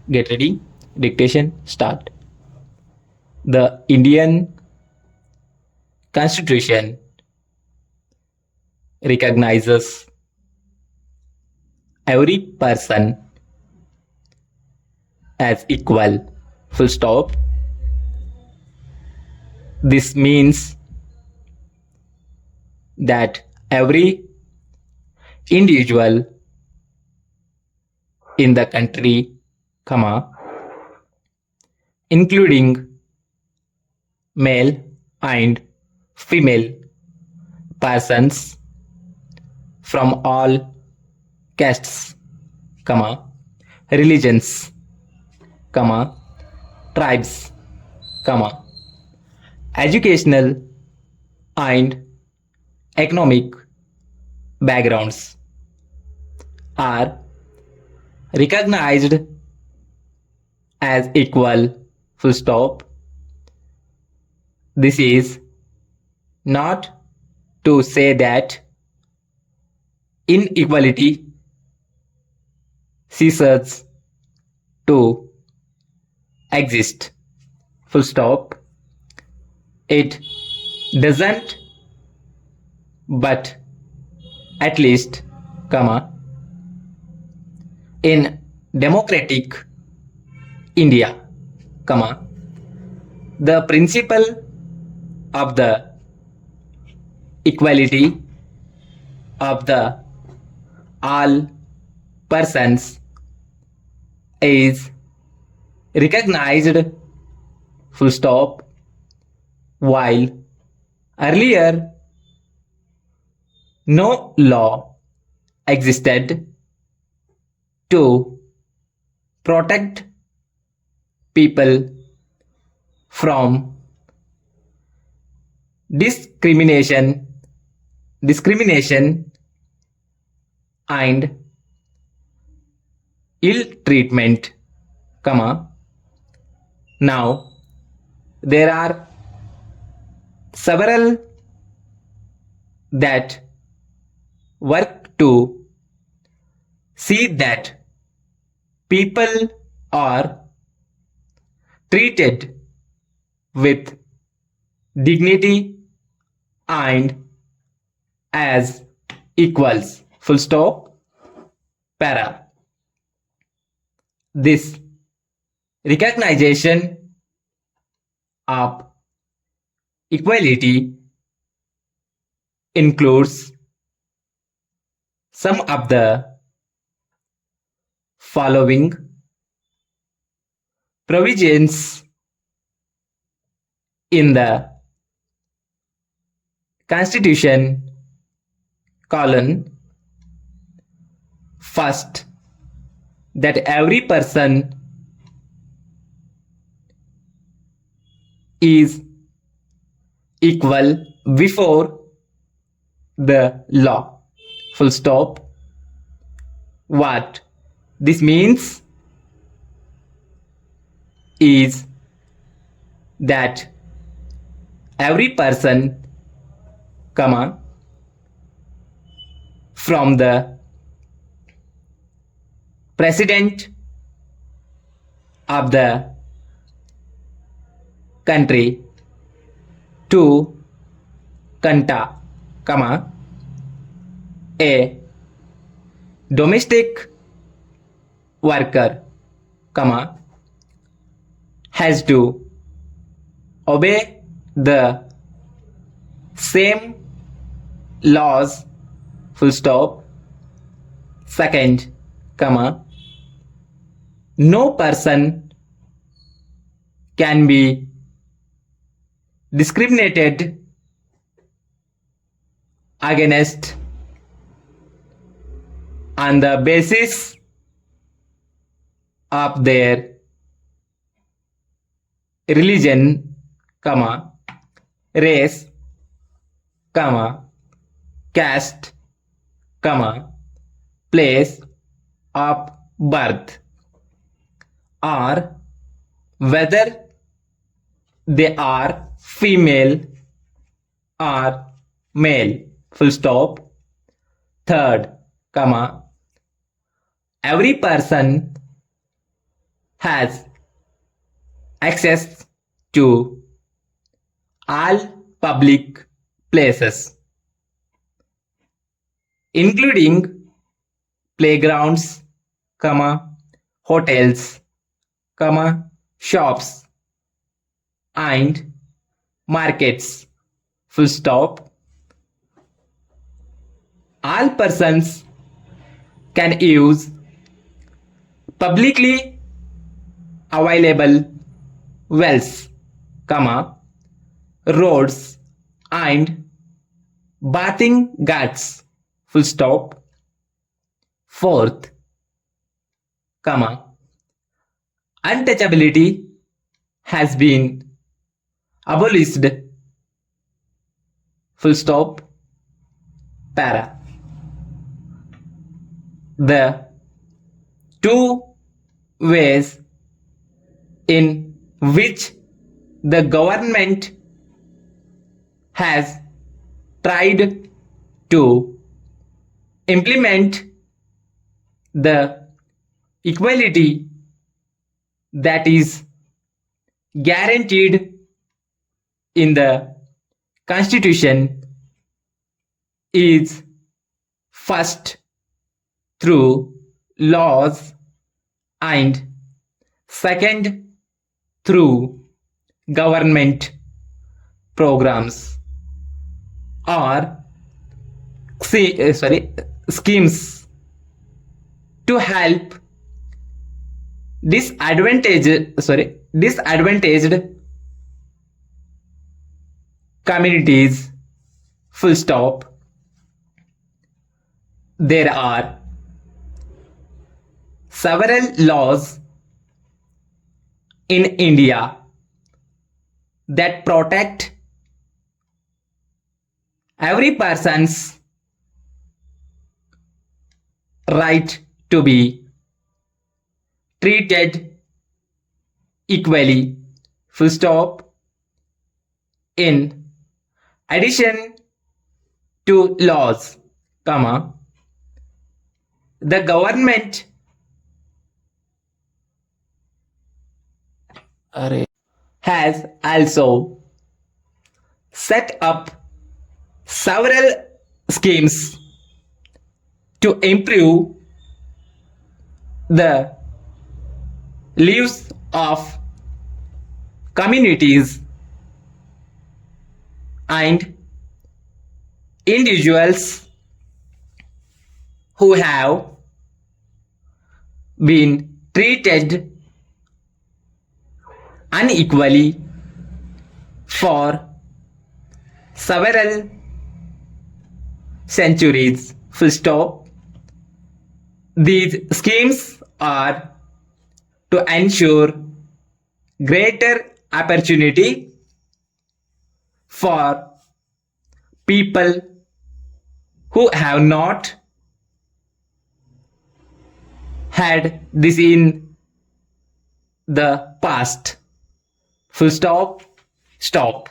Get ready. Dictation start. The Indian Constitution recognizes every person as equal. Full stop. This means that every individual in the country, comma, including male and female persons from all castes, comma, religions, comma, tribes, comma, educational and economic backgrounds are recognized as equal. Full stop. This is not to say that inequality ceases to exist. Full stop. It doesn't, but at least, comma, in democratic India, comma, the principle of the equality of the all persons is recognized. Full stop. While earlier no law existed to protect people from discrimination and ill treatment, comma, now there are several that work to see that people are treated with dignity and as equals. Full stop. Para. This recognition of equality includes some of the following provisions in the Constitution: first, that every person is equal before the law. Full stop. What this means is that every person, comma, from the president of the country to Kanta, comma, a domestic worker, comma, has to obey the same laws. Full stop. Second, comma, no person can be discriminated against on the basis of their religion, comma, race, comma, caste, comma, place of birth, or whether they are female or male. Full stop. Third, comma, every person has access to all public places, including playgrounds, hotels, shops, and markets. Full stop. All persons can use publicly available wells, roads, and bathing ghats. Full stop. Fourth, untouchability has been abolished. Full stop. Para. The two ways in which the government has tried to implement the equality that is guaranteed in the Constitution is first through laws and second through government programs or schemes to help disadvantaged communities. Full stop. There are several laws in India that protect every person's right to be treated equally. Full stop. In addition to laws, the government has also set up several schemes to improve the lives of communities and individuals who have been treated unequally for several centuries. Full stop. These schemes are to ensure greater opportunity for people who have not had this in the past. Full stop. Stop.